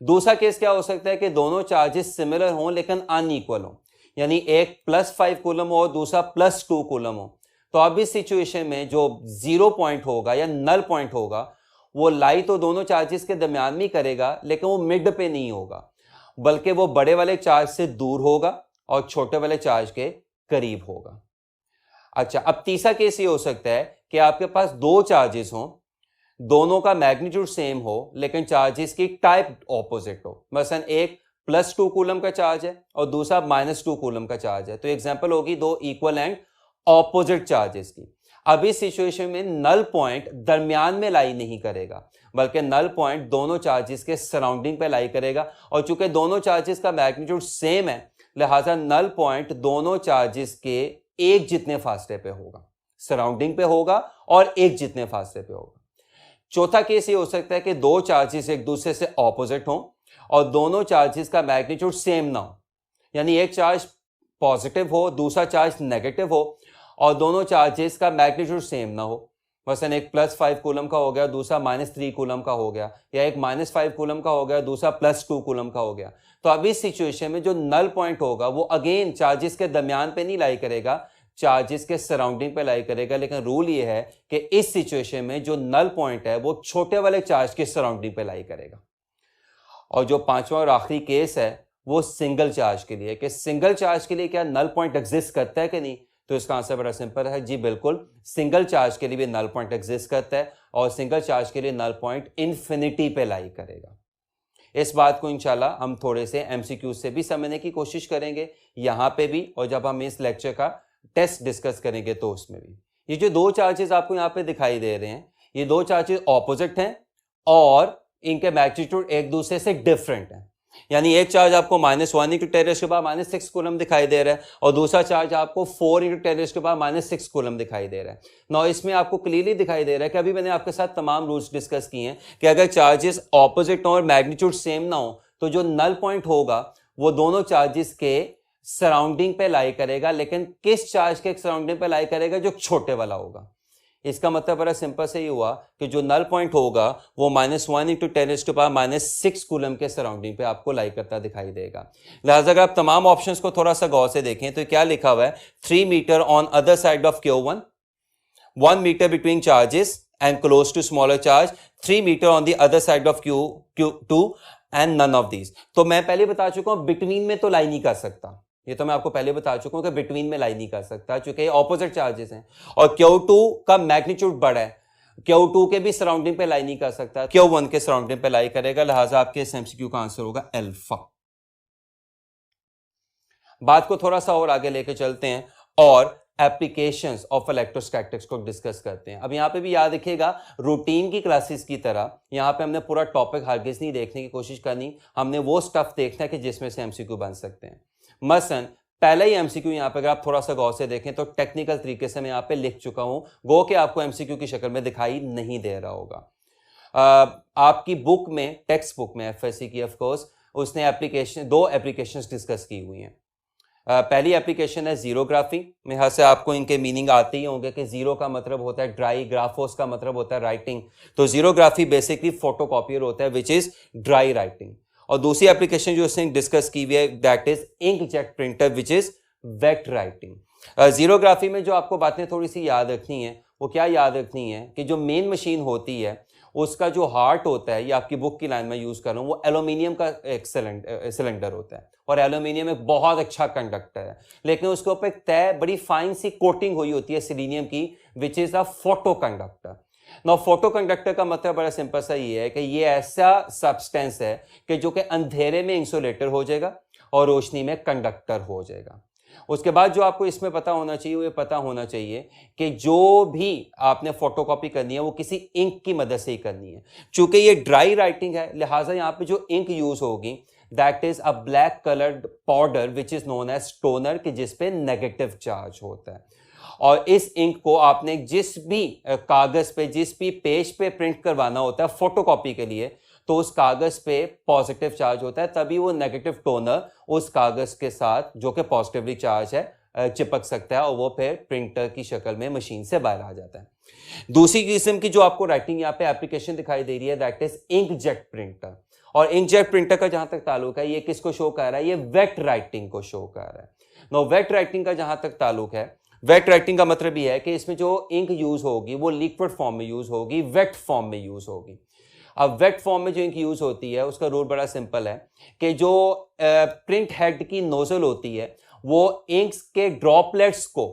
दूसरा केस क्या हो सकता है कि दोनों चार्जेस सिमिलर हों लेकिन अनइक्वल हों, यानी एक +5 कूलम हो और दूसरा +2 कूलम हो। तो अब इस सिचुएशन में जो जीरो पॉइंट होगा या नल पॉइंट होगा वो लाई तो दोनों चार्जेस के दरमियान में करेगा, लेकिन वो मिड पे नहीं होगा, बल्कि वो बड़े वाले चार्ज से दूर होगा और छोटे वाले चार्ज के करीब होगा। अच्छा, अब तीसरा केस ये हो सकता है कि आपके पास दो चार्जेस हों, दोनों का मैग्नीट्यूड सेम हो लेकिन चार्जेस की टाइप ऑपोजिट हो। मसलन एक +2 कूलम का चार्ज है और दूसरा -2 कूलम का चार्ज है। तो एग्जांपल होगी दो इक्वल एंड ऑपोजिट चार्जेस की। अब इस सिचुएशन में नल पॉइंट दरमियान में लाई नहीं करेगा, बल्कि नल पॉइंट दोनों चार्जेस के सराउंडिंग पे लाई करेगा। और चूंकि दोनों चार्जेस का मैग्नीट्यूड सेम है, लिहाजा नल पॉइंट दोनों चार्जेस के एक जितने फासले पे होगा, सराउंडिंग पे होगा और एक जितने फासले पे होगा। चौथा केस ये हो सकता है कि दो चार्जेस एक दूसरे से ऑपोजिट हों और दोनों चार्जेस का मैग्नीट्यूड सेम ना हो, यानी एक चार्ज पॉजिटिव हो, दूसरा चार्ज नेगेटिव हो और दोनों चार्जेस का मैग्नीट्यूड सेम ना हो। मसलन एक +5 कूलम का हो गया, दूसरा -3 कूलम का हो गया, या एक -5 कूलम का हो गया, दूसरा +2 कूलम का हो गया। तो अब इस सिचुएशन में जो नल पॉइंट होगा वो अगेन चार्जेस के दरमियान पे नहीं लाई करेगा, चार्जेस के सराउंडिंग पे लाई करेगा। लेकिन रूल ये है कि इस सिचुएशन में जो नल पॉइंट है वो छोटे वाले चार्ज के सराउंडिंग पे लाई करेगा। और जो पांचवा और आखिरी केस है वो सिंगल चार्ज के लिए, कि सिंगल चार्ज के लिए क्या नल पॉइंट एग्जिस्ट करता है कि नहीं? तो इसका आंसर बड़ा सिंपल है, जी बिल्कुल, सिंगल चार्ज के लिए भी नल पॉइंट एग्जिस्ट करता है और सिंगल चार्ज के लिए नल पॉइंट इन्फिनिटी पे लाई करेगा। इस बात को इंशाल्लाह हम थोड़े से एमसीक्यू से भी समझने की कोशिश करेंगे यहाँ पे भी, और जब हम इस लेक्चर का टेस्ट डिस्कस करेंगे तो उसमें भी। ये जो दो चार्जेस आपको यहाँ पे दिखाई दे रहे हैं, ये दो चार्जेस ऑपोजिट हैं और इनके मैग्नीट्यूड एक दूसरे से डिफरेंट है। यानी एक चार्ज आपको -1 × 10⁻⁶ कूलम दिखाई दे रहा है और दूसरा चार्ज आपको 4 × 10⁻⁶ कूलम दिखाई दे रहा है। नौ इसमें आपको क्लियरली दिखाई दे रहा है कि अभी मैंने आपके साथ तमाम रूल्स डिस्कस किए हैं कि अगर चार्जेस ऑपोजिट हो और मैग्नीट्यूड सेम ना हो तो जो नल पॉइंट होगा वो दोनों चार्जेस के सराउंडिंग पे लाई करेगा, लेकिन किस चार्ज के सराउंडिंग पे लाई करेगा? जो छोटे वाला होगा। इसका मतलब बड़ा सिंपल से ही हुआ कि जो नल पॉइंट होगा वो -1 × 10⁻⁶ कूलम के सराउंडिंग पे आपको लाई करता दिखाई देगा। लिहाजा अगर आप तमाम ऑप्शंस को थोड़ा सा गौर से देखें तो क्या लिखा हुआ है, 3 metre on other side of Q1, 1 metre between charges and close to smaller charge, 3 metre on the other side of Q2 and none of these. तो मैं पहले बता चुका हूं बिटवीन में तो लाई नहीं कर सकता, ये तो मैं आपको पहले बता चुका हूं कि बिटवीन में लाई नहीं कर सकता, चूंकि ऑपोजिट चार्जेस हैं और Q2 का मैग्नीट्यूड बड़ा है, Q2 के भी सराउंडिंग पे लाई नहीं कर सकता, Q1 के सराउंडिंग पे लाई करेगा, लिहाजा आपके इस एमसीक्यू का आंसर होगा अल्फा। बात को थोड़ा सा और आगे लेके चलते हैं और एप्लीकेशंस ऑफ इलेक्ट्रोस्टैटिक्स को डिस्कस करते हैं। अब यहां पे भी याद रखिएगा, रूटीन की क्लासेस की तरह यहां पे हमने पूरा टॉपिक हरगिज नहीं देखने की कोशिश करनी, हमने वो स्टफ देखना है कि जिसमें से एमसीक्यू बन सकते हैं। मसलन पहला ही एमसीक्यू यहां पे अगर आप थोड़ा सा गौर से देखें तो टेक्निकल तरीके से मैं यहां पे लिख चुका हूं, गो के आपको एमसीक्यू की शक्ल में दिखाई नहीं दे रहा होगा। आपकी बुक में, टेक्स्ट बुक में एफएससी की, ऑफ कोर्स उसने एप्लीकेशन, दो एप्लीकेशंस डिस्कस की हुई हैं। पहली एप्लीकेशन है जीरोग्राफी, में से आपको इनके मीनिंग आते ही होंगे कि जीरो का मतलब होता है ड्राई, ग्राफोस का मतलब होता है राइटिंग, तो जीरोग्राफी बेसिकली फोटोकॉपियर होता है विच इज ड्राई राइटिंग। और दूसरी एप्लीकेशन जो उसने डिस्कस की हुई है that is inkjet printer which is wet writing. Xerography में जो आपको बातें थोड़ी सी याद रखनी है, वो क्या याद रखनी है कि जो मेन मशीन होती है उसका जो हार्ट होता है, ये आपकी बुक की लाइन में यूज कर रहा हूं, वो एल्यूमिनियम का एक सिलेंडर होता है और एल्यूमिनियम एक बहुत अच्छा कंडक्टर है, लेकिन उसके ऊपर एक तय बड़ी फाइन सी कोटिंग हुई होती है सिलीनियम की which is a photo conductor. Now photo conductor का मतलब बड़ा सिंपल सा ये है कि ये ऐसा सब्सटेंस है कि जो कि अंधेरे में इंसुलेटर हो जाएगा और रोशनी में कंडक्टर हो जाएगा। उसके बाद जो आपको इसमें पता होना चाहिए, वो ये पता होना चाहिए कि जो भी आपने फोटोकॉपी करनी है वो किसी इंक की मदद से ही करनी है। चूंकि ये ड्राई राइटिंग है, लिहाजा यहाँ पे जो इंक यूज होगी that is a black coloured powder which is known as toner, कि जिसपे नेगेटिव चार्ज होता है। और इस इंक को आपने जिस भी कागज पे, जिस भी पेज पे प्रिंट करवाना होता है फोटोकॉपी के लिए, तो उस कागज पे पॉजिटिव चार्ज होता है, तभी वो नेगेटिव टोनर उस कागज के साथ जो कि पॉजिटिवली चार्ज है चिपक सकता है और वो फिर प्रिंटर की शक्ल में मशीन से बाहर आ जाता है। दूसरी किस्म की जो आपको राइटिंग यहाँ पे एप्लीकेशन दिखाई दे रही है दैट इज इंकजेट प्रिंटर। और इंकजेट प्रिंटर का जहां तक ताल्लुक है, ये किसको शो कर रहा है? ये वेट राइटिंग को शो कर रहा है। नो, वेट राइटिंग का जहां तक ताल्लुक है, वेट राइटिंग का मतलब ये है कि इसमें जो इंक यूज होगी वो लिक्विड फॉर्म में यूज होगी, वेट फॉर्म में यूज होगी। अब वेट फॉर्म में जो इंक यूज होती है उसका रूल बड़ा सिंपल है कि जो प्रिंट हेड की नोजल होती है वो इंक्स के ड्रॉपलेट्स को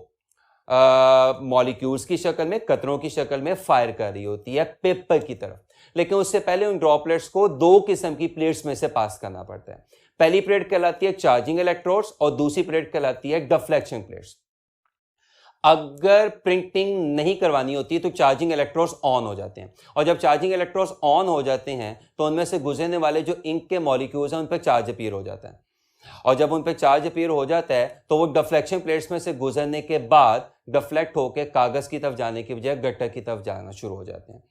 मॉलिक्यूल्स की शक्ल में, कतरों की शक्ल में फायर कर रही होती है पेपर की तरफ, लेकिन उससे पहले उन ड्रॉपलेट्स को दो किस्म की प्लेट्स में से पास करना पड़ता है। पहली प्लेट कहलाती है चार्जिंग इलेक्ट्रोड्स और दूसरी प्लेट कहलाती है डिफ्लेक्शन प्लेट्स। अगर प्रिंटिंग नहीं करवानी होती है तो चार्जिंग इलेक्ट्रोड्स ऑन हो जाते हैं, और जब चार्जिंग इलेक्ट्रोड्स ऑन हो जाते हैं तो उनमें से गुजरने वाले जो इंक के मॉलिक्यूल्स हैं उन पर चार्ज अपीयर हो जाता है, और जब उन पर चार्ज अपीयर हो जाता है तो वो डिफ्लेक्शन प्लेट्स में से गुजरने के बाद डिफ्लेक्ट होकर कागज की तरफ जाने की बजाय गट्टर की तरफ जाना शुरू हो जाते हैं।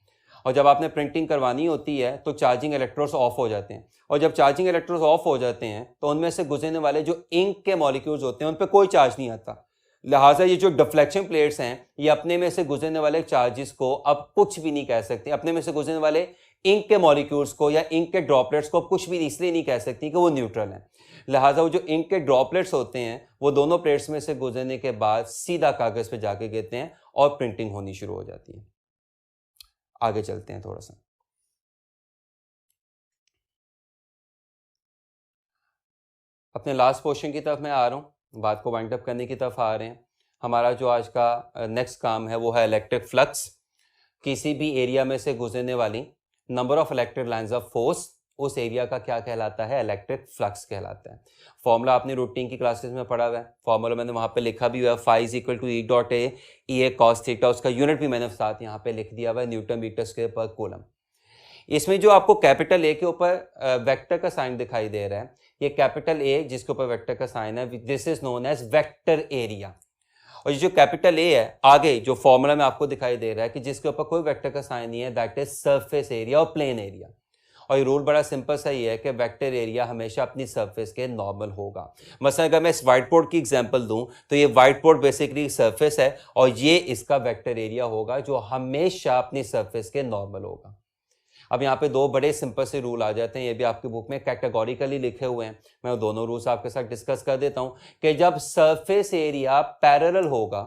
और जब आपने प्रिंटिंग करवानी होती है तो चार्जिंग इलेक्ट्रोड्स ऑफ हो जाते हैं, और जब चार्जिंग इलेक्ट्रोड्स ऑफ हो जाते हैं तो उनमें से गुजरने वाले जो इंक के मॉलिक्यूल्स होते हैं उन पर कोई चार्ज नहीं आता। लिहाजा ये जो डिफ्लेक्शन प्लेट्स हैं ये अपने में से गुजरने वाले चार्जेस को अब कुछ भी नहीं कह सकती, अपने में से गुजरने वाले इंक के मॉलिक्यूल्स को या इंक के ड्रॉपलेट्स को कुछ भी इसलिए नहीं कह सकती कि वो न्यूट्रल हैं। लिहाजा वो जो इंक के ड्रॉपलेट्स होते हैं वो दोनों प्लेट्स में से गुजरने के बाद सीधा कागज पे जाके गिरते हैं और प्रिंटिंग होनी शुरू हो जाती है। आगे चलते हैं थोड़ा सा। अपने लास्ट पोर्शन की तरफ मैं आ रहा हूँ, बात को वाइंड अप करने की तरफ आ रहे हैं। हमारा जो आज का नेक्स्ट काम है वो है इलेक्ट्रिक फ्लक्स। किसी भी एरिया में से गुजरने वाली number of electric lines of force, उस एरिया का क्या कहलाता है? इलेक्ट्रिक फ्लक्स कहलाता है। फॉर्मूला आपने रूटीन की क्लासेस में पढ़ा हुआ है, फॉर्मूला मैंने वहां पे लिखा भी हुआ है, phi is equal to E dot A E A cos theta, उसका यूनिट भी मैंने साथ यहाँ पे लिख दिया हुआ है, newton metre square per coulomb. इसमें जो आपको कैपिटल ए के ऊपर वेक्टर का साइन दिखाई दे रहा है, ये कैपिटल ए जिसके ऊपर वेक्टर का साइन है, this is known as vector area. और ये जो कैपिटल ए है, आगे जो फॉर्मूला में आपको दिखाई दे रहा है कि जिसके ऊपर कोई वेक्टर का साइन नहीं है, दैट इज सरफेस एरिया और प्लेन एरिया। और ये रूल बड़ा सिंपल सा ही है कि वेक्टर एरिया हमेशा अपनी सरफेस के नॉर्मल होगा। मसलन अगर मैं इस व्हाइट बोर्ड की एग्जांपल दूं तो ये व्हाइट बोर्ड बेसिकली सरफेस है और ये इसका वेक्टर एरिया होगा जो हमेशा अपनी सरफेस के नॉर्मल होगा। अब यहाँ पे दो बड़े सिंपल से रूल आ जाते हैं, ये भी आपकी बुक में कैटेगोरिकली लिखे हुए हैं, मैं दोनों रूल्स आपके साथ डिस्कस कर देता हूं कि जब सरफेस एरिया पैरेलल होगा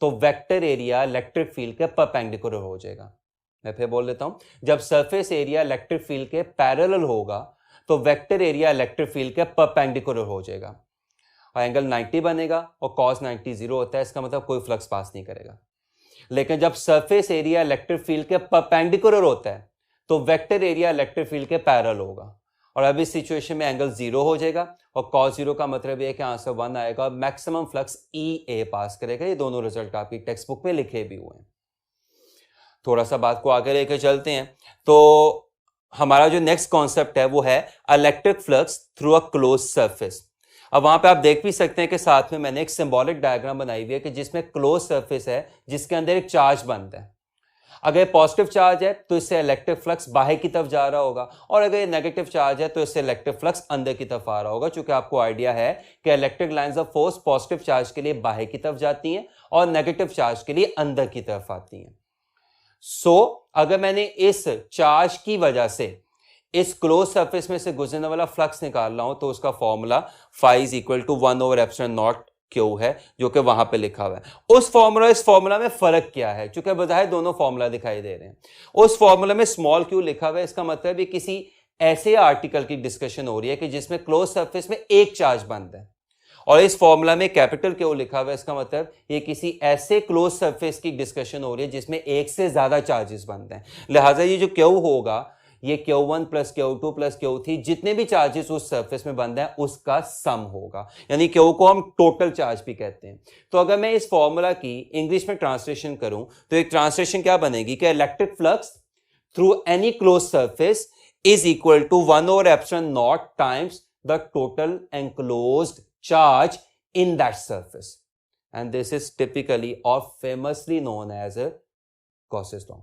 तो वेक्टर एरिया इलेक्ट्रिक फील्ड के परपेंडिकुलर हो जाएगा। मैं फिर बोल देता हूं, जब सरफेस एरिया इलेक्ट्रिक फील्ड के पैरेलल होगा तो वेक्टर एरिया इलेक्ट्रिक फील्ड के परपेंडिकुलर हो जाएगा और एंगल 90 बनेगा और cos 90 0 होता है, इसका मतलब कोई फ्लक्स पास नहीं करेगा। लेकिन जब सरफेस एरिया इलेक्ट्रिक फील्ड के परपेंडिकुलर होता है तो वेक्टर एरिया इलेक्ट्रिक फील्ड के पैरेलल होगा और अब इस सिचुएशन में एंगल 0 हो जाएगा और cos 0 का मतलब ये है कि आंसर 1 आएगा और मैक्सिमम फ्लक्स EA पास करेगा। ये दोनों रिजल्ट आपकी टेक्स्ट बुक में लिखे भी हुए हैं। थोड़ा सा बात को आगे लेकर चलते हैं तो हमारा जो नेक्स्ट कॉन्सेप्ट है वो है electric flux through a close surface. अब वहां पे आप देख भी सकते हैं कि साथ में मैंने एक सिंबॉलिक डायग्राम बनाई हुई है कि जिसमें क्लोज सरफेस है जिसके अंदर एक चार्ज बंद है। अगर पॉजिटिव चार्ज है तो इससे इलेक्ट्रिक फ्लक्स बाहर की तरफ जा रहा होगा और अगर ये नेगेटिव चार्ज है तो इससे इलेक्ट्रिक फ्लक्स अंदर की तरफ आ रहा होगा, चूंकि आपको आइडिया है कि electric lines of force positive charge के लिए बाहर की तरफ जाती हैं और नेगेटिव चार्ज के लिए अंदर की तरफ आती हैं। अगर मैंने इस चार्ज की वजह से इस क्लोज सरफेस में से गुजरने वाला फ्लक्स निकाल रहा हूं तो उसका formula phi is equal to 1/epsilon0 Q है जो कि वहां पे लिखा हुआ है। उस फॉर्मूला इस फॉर्मूला में फर्क क्या है, चूंकि बजाय दोनों फॉर्मूला दिखाई दे रहे हैं। उस फॉर्मूला में स्मॉल q लिखा हुआ है, इसका मतलब है किसी ऐसे आर्टिकल की डिस्कशन हो रही है कि जिसमें क्लोज सरफेस में एक चार्ज बंद है और इस फॉर्मूला में कैपिटल Q लिखा हुआ है, इसका मतलब ये किसी ऐसे क्लोज सरफेस की डिस्कशन हो रही है जिसमें एक से ज्यादा चार्जेस बंद हैं। लिहाजा ये जो Q होगा ये Q1 plus Q2 plus Q3 जितने भी चार्जेस उस सरफेस में बंद हैं उसका सम होगा, यानी Q को हम टोटल चार्ज भी कहते हैं। तो अगर मैं इस फॉर्मूला की इंग्लिश में ट्रांसलेशन करूं तो एक ट्रांसलेशन क्या बनेगी कि electric flux through any close surface is equal to 1/epsilon0 times the total enclosed charge in that surface, and this is typically or famously known as a Gauss's law।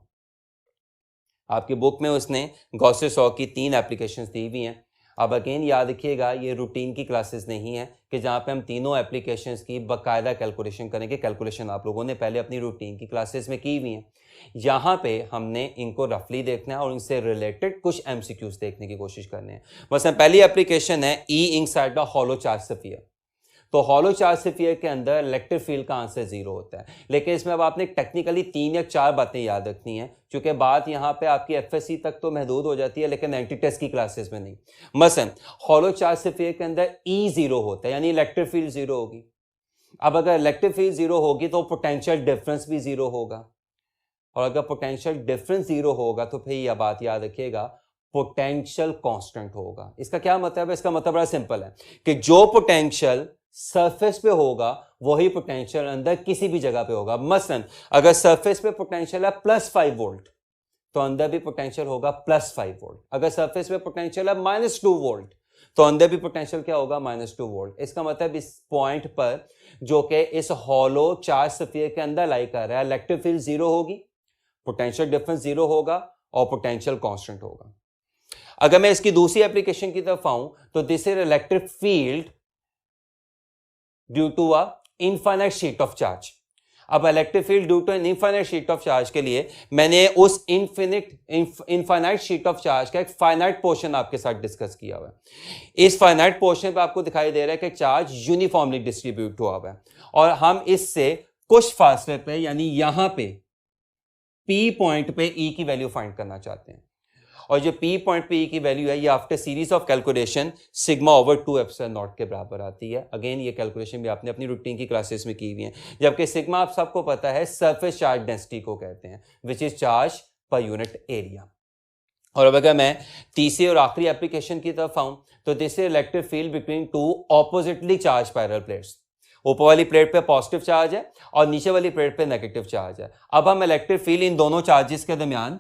आपकी book में उसने Gauss's law की 3 applications दी हुई हैं। अब again याद रखिएगा ये रूटीन की क्लासेस नहीं है कि जहां पे हम तीनों एप्लीकेशंस की बाकायदा कैलकुलेशन करेंगे। कैलकुलेशन आप लोगों ने पहले अपनी रूटीन की क्लासेस में की हुई हैं। यहाँ पे हमने इनको रफली देखना है और इनसे रिलेटेड कुछ एमसीक्यूज देखने की कोशिश करनी है। वैसे पहली एप्लीकेशन है E inside the hollow charge sphere. तो हॉलो चार्ज स्फीयर के अंदर इलेक्ट्रिक फील्ड का आंसर 0 होता है, लेकिन इसमें अब आपने टेक्निकली 3 या 4 बातें याद रखनी है, क्योंकि बात यहाँ पे आपकी एफएससी तक तो महदूद हो जाती है लेकिन एंटी टेस्ट की क्लासेस में नहीं। मसलन हॉलो चार्ज स्फीयर के अंदर ई 0 होता है, यानी इलेक्ट्रिक फील्ड 0 होगी। अब अगर इलेक्ट्रिक फील्ड 0 होगी तो पोटेंशियल डिफरेंस भी 0 होगा, और अगर पोटेंशियल डिफरेंस 0 होगा तो फिर यह बात याद रखिएगा पोटेंशियल कांस्टेंट होगा। इसका क्या मतलब है? इसका मतलब बड़ा सिंपल है कि जो पोटेंशियल सरफेस पे होगा वही पोटेंशियल अंदर किसी भी जगह पे होगा। मसलन अगर सरफेस पे पोटेंशियल है +5 वोल्ट तो अंदर भी पोटेंशियल होगा +5 वोल्ट। अगर सरफेस पे पोटेंशियल है -2 वोल्ट तो अंदर भी पोटेंशियल क्या होगा? -2 वोल्ट। इसका मतलब इस पॉइंट पर जो कि इस हॉलो चार्ज स्फीयर के अंदर लाई कर रहा है, इलेक्ट्रिक फील्ड 0 होगी, पोटेंशियल डिफरेंस 0 होगा और पोटेंशियल कांस्टेंट होगा। अगर मैं इसकी दूसरी एप्लीकेशन की तरफ आऊं तो this is electric field due to a infinite sheet of charge. अब electric field due to an infinite sheet of charge के लिए मैंने उस इनफाइनाइट शीट ऑफ चार्ज का एक फाइनाइट पोर्शन आपके साथ डिस्कस किया हुआ है। इस फाइनाइट पोर्शन पे आपको दिखाई दे रहा है कि चार्ज यूनिफॉर्मली डिस्ट्रीब्यूट हुआ हुआ है और हम इससे कुछ फासले पे यानी यहां पे P पॉइंट पे E की वैल्यू फाइंड करना चाहते हैं, और जो P पॉइंट पे E की वैल्यू है ये आफ्टर सीरीज ऑफ कैलकुलेशन σ/2ε0 के बराबर आती है। अगेन ये कैलकुलेशन भी आपने अपनी रूटीन की क्लासेस में की हुई है, जबकि सिग्मा आप सबको पता है सरफेस चार्ज डेंसिटी को कहते हैं, which is charge per unit area. और अब अगर मैं तीसरी और आखिरी एप्लीकेशन की तरफ आऊं तो this is electric field between 2 oppositely charge parallel plates. ऊपर वाली प्लेट पे पॉजिटिव चार्ज है और नीचे वाली प्लेट पे नेगेटिव चार्ज है। अब हम इलेक्ट्रिक फील्ड इन दोनों चार्जेस के दरमियान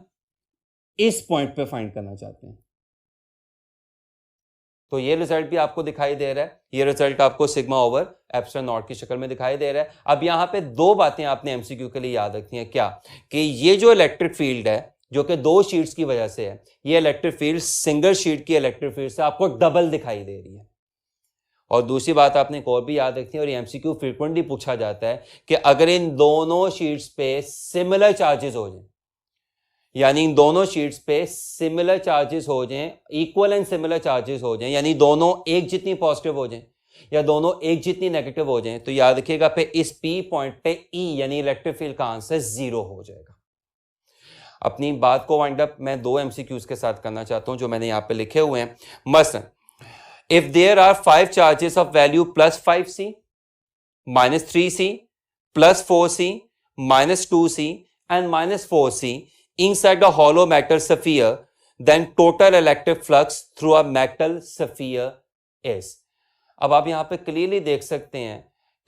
इस पॉइंट पे फाइंड करना चाहते हैं। तो ये रिजल्ट भी आपको दिखाई दे रहा है, ये रिजल्ट आपको σ/ε0 की शक्ल में दिखाई दे रहा है। अब यहां पे 2 बातें आपने एमसीक्यू के लिए याद रखनी है। क्या कि ये जो इलेक्ट्रिक फील्ड है जो कि 2 शीट्स की वजह से है, ये इलेक्ट्रिक फील्ड सिंगल शीट की इलेक्ट्रिक फील्ड से आपको डबल दिखाई दे रही है। और दूसरी बात आपने एक और भी याद रखनी है, और ये एमसीक्यू फ्रीक्वेंटली पूछा जाता है कि अगर इन दोनों शीट्स पे सिमिलर चार्जेस हो जाए, यानी इन दोनों शीट्स पे सिमिलर चार्जेस हो जाएं, इक्वल एंड सिमिलर चार्जेस हो जाएं, यानी दोनों एक जितनी पॉजिटिव हो जाएं या दोनों एक जितनी नेगेटिव हो जाएं, तो याद रखिएगा पे इस P पॉइंट पे E यानी इलेक्ट्रिक फील्ड का आंसर 0 हो जाएगा। अपनी बात को वाइंड अप मैं 2 MCQs के साथ करना चाहता हूं जो मैंने यहाँ पे लिखे हुए हैं। मसलन if there are 5 charges of value +5c, -3c, +4c, -2c and -4c inside a hollow metal sphere, then total electric flux through a metal sphere is। अब आप यहाँ पे क्लियरली देख सकते हैं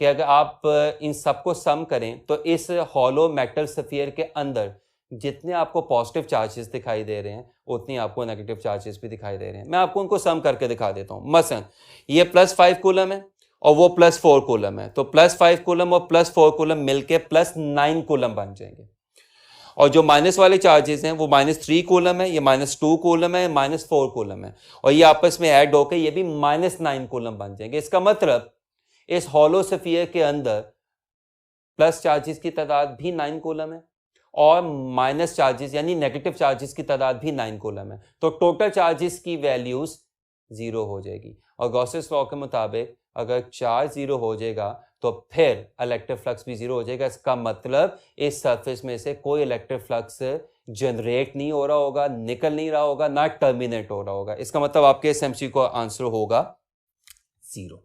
कि अगर आप इन सबको सम करें तो इस हॉलो मेटल स्फीयर के अंदर जितने आपको पॉजिटिव चार्जेस दिखाई दे रहे हैं उतनी आपको नेगेटिव चार्जेस भी दिखाई दे रहे हैं। मैं आपको उनको सम करके दिखा देता हूं। मसलन ये +5 कूलम है और वो +4 कूलम है, तो +5 कूलम और +4 कूलम मिलके +9 कूलम बन जाएंगे। और जो माइनस वाले चार्जेस हैं वो -3 कूलम है, ये -2 कूलम है, -4 कूलम है, और ये आपस में ऐड होकर ये भी -9 कूलम बन जाएंगे। इसका मतलब इस हॉलो स्फीयर के अंदर प्लस चार्जेस की तादाद भी 9 कूलम है और माइनस चार्जेस यानी नेगेटिव चार्जेस की तादाद भी 9 कूलम है, तो टोटल चार्जेस की वैल्यूज 0 हो जाएगी। और गॉसेस लॉ के मुताबिक अगर चार्ज 0 हो जाएगा तो फिर इलेक्ट्रिक फ्लक्स भी 0 हो जाएगा। इसका मतलब इस सरफेस में से कोई इलेक्ट्रिक फ्लक्स जनरेट नहीं हो रहा होगा, निकल नहीं रहा होगा, ना टर्मिनेट हो रहा होगा। इसका मतलब आपके इस एमसीक्यू का आंसर होगा 0।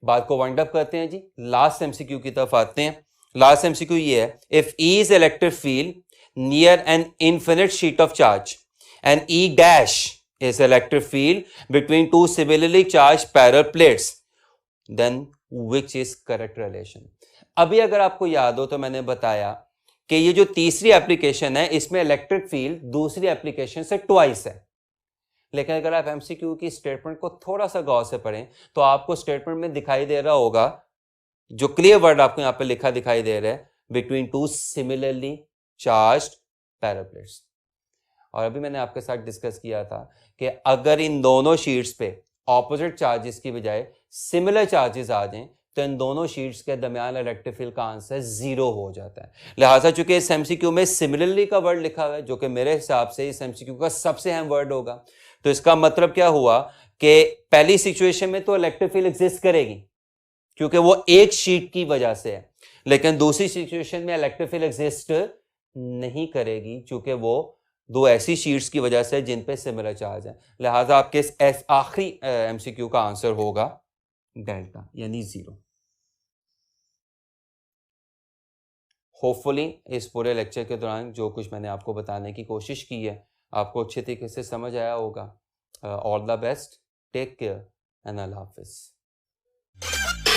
बात को वाइंड अप करते हैं जी, लास्ट एमसीक्यू की तरफ आते हैं। लास्ट एमसीक्यू ये है, if E is electric field near an infinite sheet of charge and E dash is electric field between two similarly charged parallel plates, then which is correct relation। अभी अगर आपको याद हो तो मैंने बताया कि ये जो तीसरी एप्लीकेशन है इसमें इलेक्ट्रिक फील्ड दूसरी एप्लीकेशन से ट्वाइस है, लेकिन अगर आप एमसीक्यू की स्टेटमेंट को थोड़ा सा गौर से पढ़ें तो आपको स्टेटमेंट में दिखाई दे रहा होगा, जो क्लियर वर्ड आपको यहां पे लिखा दिखाई दे रहा है, between two similarly charged parallel plates. और अभी मैंने आपके साथ डिस्कस किया था कि अगर इन दोनों शीट्स पे ऑपोजिट चार्जेस की बजाय सिमिलर चार्जेस आ जाएं तो इन दोनों शीट्स के दरमियान इलेक्ट्रिक फील्ड का आंसर 0 हो जाता है। लिहाजा चूंकि इस एमसीक्यू में सिमिलरली का वर्ड लिखा हुआ है जो कि मेरे हिसाब से इस एमसीक्यू का सबसे अहम वर्ड होगा, तो इसका मतलब क्या हुआ कि पहली सिचुएशन में तो इलेक्ट्रिक फील्ड एग्जिस्ट करेगी क्योंकि वो एक शीट की वजह से है, लेकिन दूसरी सिचुएशन में इलेक्ट्रिक फील्ड एग्जिस्ट नहीं करेगी क्योंकि वो दो ऐसी शीट्स की वजह से जिन पे सिमिलर चार्ज है। लिहाजा आपके इस आखिरी एमसीक्यू का आंसर होगा डेल्टा यानी 0। होपफुली इस पूरे लेक्चर के दौरान जो कुछ मैंने आपको बताने की कोशिश की है आपको अच्छे तरीके से समझ आया होगा। All the best, take care and अल्लाह हाफिज।